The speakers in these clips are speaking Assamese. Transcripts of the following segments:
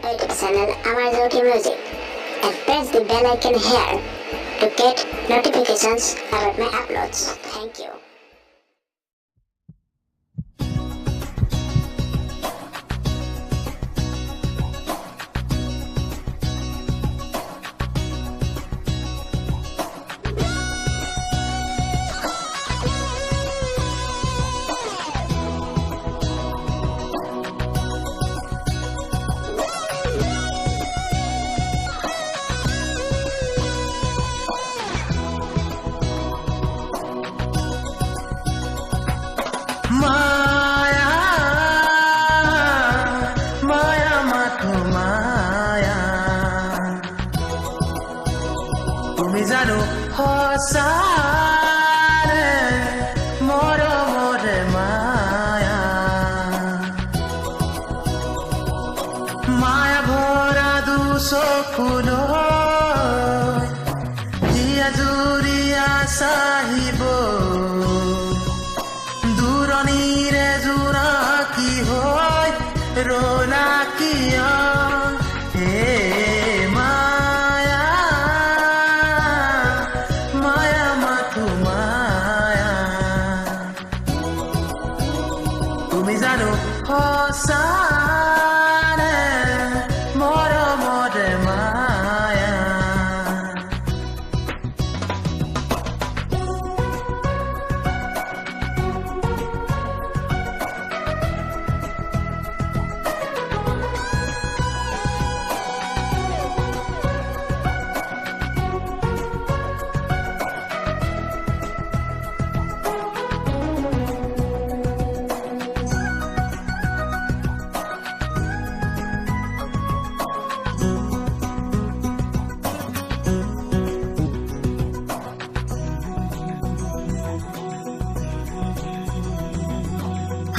YouTube channel Amazoti Music and press the bell icon here to get notifications about my uploads. Thank you. Maya, Maya mathu Maya, tumi jano hosare moro more Maya, Maya bhora du sokulo, hiya juriya sahibo. Duronire jura ki hoy rona kiya he Maya Maya mathu Maya tumi jano hosare moro more Maya.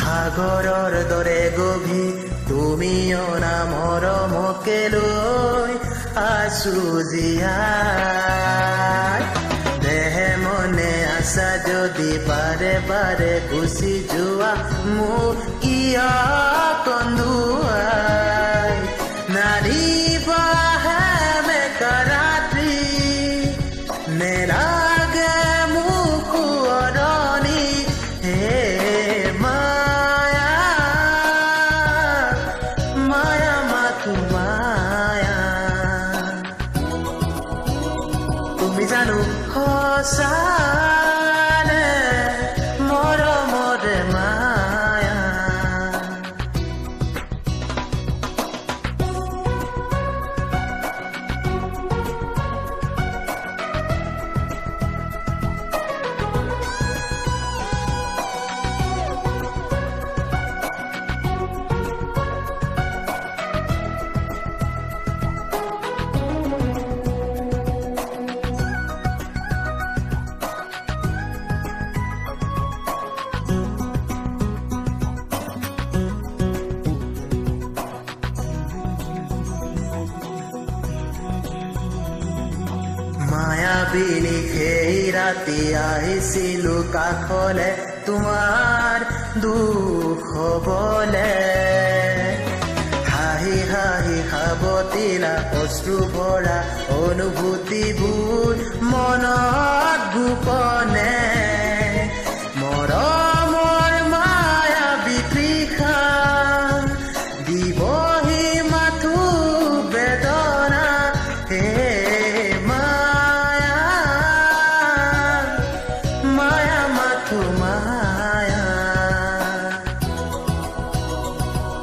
সাগৰৰ দৰে গভীৰ তুমিও না মৰমকে লৈ আছো জীয়াই দেহে মনে আছা যদি বাৰে বাৰে গুচি যোৱা মোক কিয় কন্দুৱাই নাৰিবাহে মেকাৰাত্ৰি নেলাগে মোক সোঁৱৰণি হে জানো হসানে মৰমৰে মায়া মায়াবিনী সেই ৰাতি আহিছিলো কাষলে তোমাৰ দুখ হবলে হাঁহি হাঁহি সাৱটিলা অশ্ৰু ভৰা অনুভূতিবোৰ মনত গোপনে মৰমৰ মায়া বিতৃষা দিবহি মাথো বেদনা হে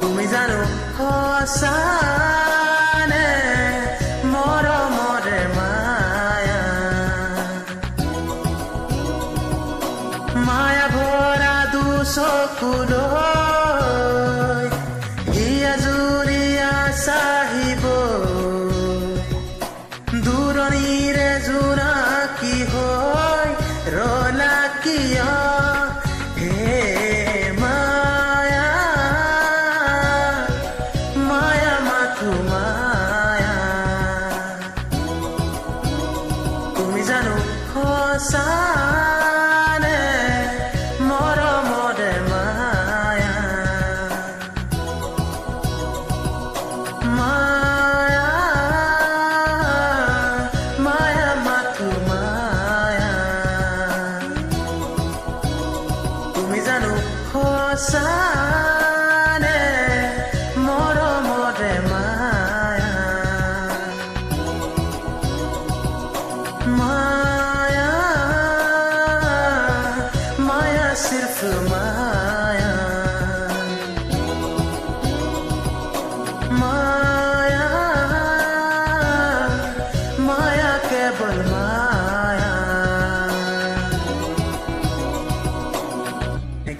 তুমি জানো হসানে মৰমৰে মায়া মায়া ভৰা দুচকুলৈ হিয়া জুৰিয়া চাহিব দূৰণিৰে জোনাকী হৈ ৰলা কিয় হে হসানে মৰমৰে মায়া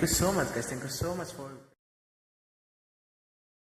you so much, guys. Thank you so much for